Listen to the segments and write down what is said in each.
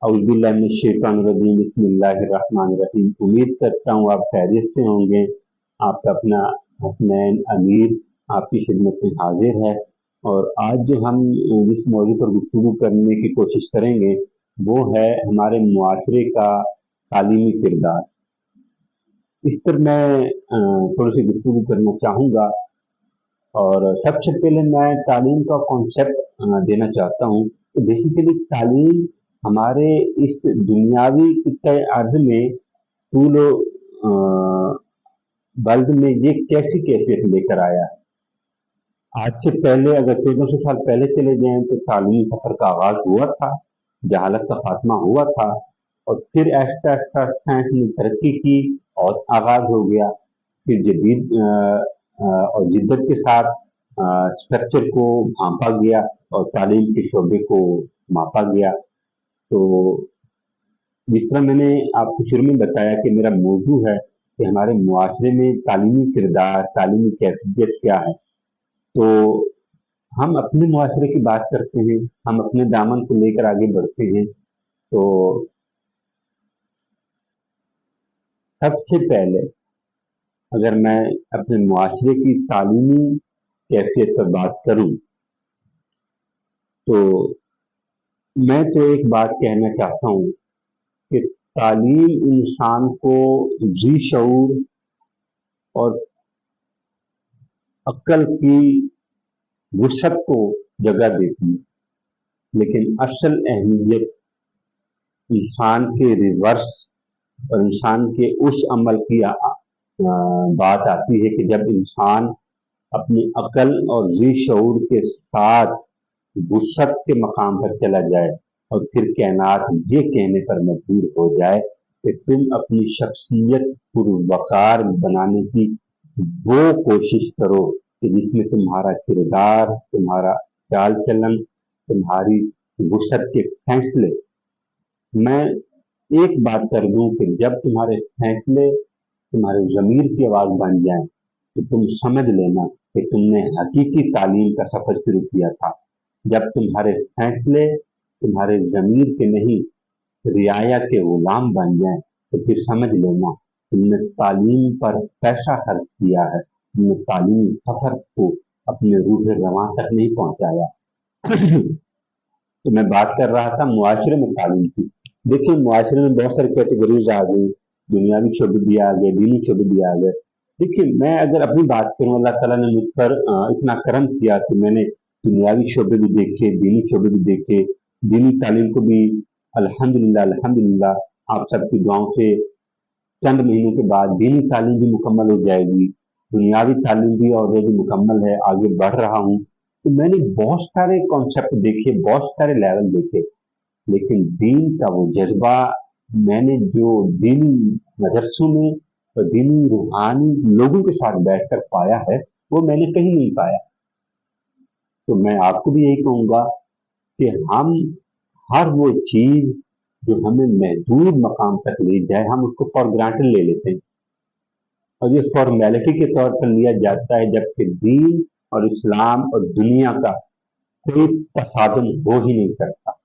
औज़ुबिल्लाहि बिस्मिल्लाहिर्रहमानिर्रहीम। उम्मीद करता हूँ आप खैरियत से होंगे। आपका अपना हसनैन अमीर आपकी खिदमत में हाजिर है। और आज जो हम जिस मौजू पर गुफ्तगू करने की कोशिश करेंगे वो है हमारे मुआशरे का तालीमी किरदार। इस पर मैं थोड़ी सी गुफ्तगू करना चाहूँगा। और सबसे पहले मैं तालीम का कॉन्सेप्ट देना चाहता हूँ। तो बेसिकली तालीम हमारे इस दुनियावी कित्ते अर्ज़ में तूल बल्द में ये कैसी कैफियत लेकर आया है। आज से पहले अगर 1400 साल पहले चले जाएं तो तालीमी सफ़र का आगाज़ हुआ था, जहालत का खात्मा हुआ था, और फिर आहिस्ता आहिस्ता साइंस ने तरक्की की और आगाज़ हो गया। फिर जदीद और जिद्दत के साथ स्ट्रक्चर को भांपा गया और तालीम के शोबे को मापा गया। तो जिस तरह मैंने आपको शुरू में बताया कि मेरा मौजू है कि हमारे मुआशरे में तालीमी किरदार, तालीमी कैफियत क्या है। तो हम अपने मुआशरे की बात करते हैं, हम अपने दामन को लेकर आगे बढ़ते हैं। तो सबसे पहले अगर मैं अपने मुआशरे की तालीमी कैफियत पर बात करूं तो मैं तो एक बात कहना चाहता हूं कि तालीम इंसान को जी शऊर और अक्ल की वुसअत को जगह देती है, लेकिन असल अहमियत इंसान के रिवर्स और इंसान के उस अमल की बात आती है कि जब इंसान अपनी अकल और जी शऊर के साथ वुसअत के मकाम पर चला जाए और फिर कायनात ये कहने पर मजबूर हो जाए कि तुम अपनी शख्सियत पुरवकार बनाने की वो कोशिश करो कि जिसमें तुम्हारा किरदार, तुम्हारा चाल चलन, तुम्हारी वुसअत के फैसले। मैं एक बात कर दूं कि जब तुम्हारे फैसले तुम्हारे ज़मीर की आवाज़ बन जाएं तो तुम समझ लेना कि तुमने हकीकी तालीम का सफ़र शुरू किया था। जब तुम्हारे फैसले तुम्हारे ज़मीर के नहीं रियाया के गुलाम बन जाएं तो फिर समझ लेना तुमने तालीम पर पैसा खर्च किया है, तुमने तालीमी सफ़र को अपने रूह रवां तक नहीं पहुंचाया। तो मैं बात कर रहा था मुआशरे में तालीम की। देखिए मुआशरे में बहुत सारी कैटेगरीज आ गई, दुनियावी शोबे भी आ गए, दीनी शोबे भी आ गए। देखिए मैं अगर अपनी बात करूं, अल्लाह ताला ने मुझ पर इतना करम किया कि मैंने दुनियावी शोबे भी देखे, दीनी शोबे भी देखे। दीनी तालीम को भी अल्हम्दुलिल्लाह अल्हम्दुलिल्लाह आप सबकी दुआओं से चंद महीनों के बाद दीनी तालीम भी मुकम्मल हो जाएगी। दुनियावी तालीम भी ऑलरेडी मुकम्मल है, आगे बढ़ रहा हूँ। तो मैंने बहुत सारे कॉन्सेप्ट देखे, बहुत सारे लेवल देखे, लेकिन दीन का वो जज्बा मैंने जो दीनी मदरसों में और दीनी रूहानी लोगों के साथ बैठकर पाया है वो मैंने कहीं नहीं पाया। तो मैं आपको भी यही कहूँगा कि हम हर वो चीज़ जो हमें महदूद मकाम तक ले जाए हम उसको फॉर ग्रांटेड ले लेते हैं और ये फॉर्मेलिटी के तौर पर लिया जाता है, जबकि दीन और इस्लाम और दुनिया का कोई तसादुम हो ही नहीं सकता।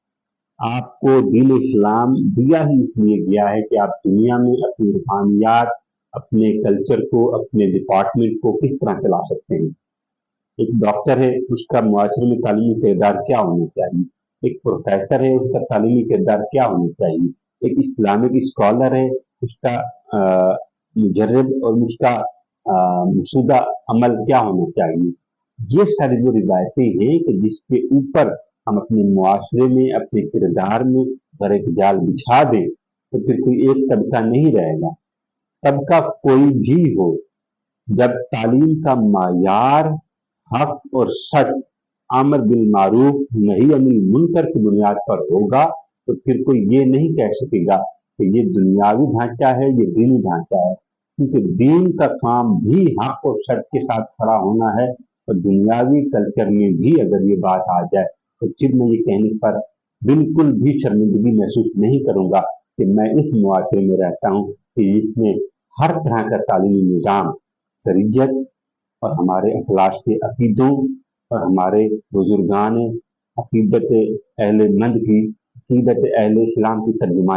आपको दीन इस्लाम दिया ही इसलिए गया है कि आप दुनिया में अपनी रूहानियात, अपने कल्चर को, अपने डिपार्टमेंट को किस तरह चला सकते हैं। एक डॉक्टर है, उसका मुआशरे में तालीमी किरदार क्या होना चाहिए। एक प्रोफेसर है, उसका तालीमी किरदार क्या होना चाहिए। एक इस्लामिक स्कॉलर है, उसका मुजर्रिब और उसका मसूदा अमल क्या होना चाहिए। ये सारी वो रिवायतें हैं कि जिसके ऊपर हम अपने मुआशरे में, अपने किरदार में अगर एक जाल बिछा दें तो फिर कोई एक तबका नहीं रहेगा। तबका कोई भी हो, जब तालीम का मायार हक और सच, आमर बिल मारूफ नही अनिल मुनकर की बुनियाद पर होगा तो फिर कोई ये नहीं कह सकेगा कि ये दुनियावी ढांचा है, ये दीनी ढांचा है। क्योंकि दीन का काम भी हक और सच के साथ खड़ा होना है और दुनियावी कल्चर में भी अगर ये बात आ जाए तो फिर मैं ये कहने पर बिल्कुल भी शर्मिंदगी महसूस नहीं करूंगा कि मैं इस मुआशरे में रहता हूँ कि इसमें हर तरह का तालीमी निज़ाम, शरीयत और हमारे अखलाक के अकीदों और हमारे बुजुर्गान अकीदत अहले मंद की अकीदत अहले इस्लाम की तर्जुमान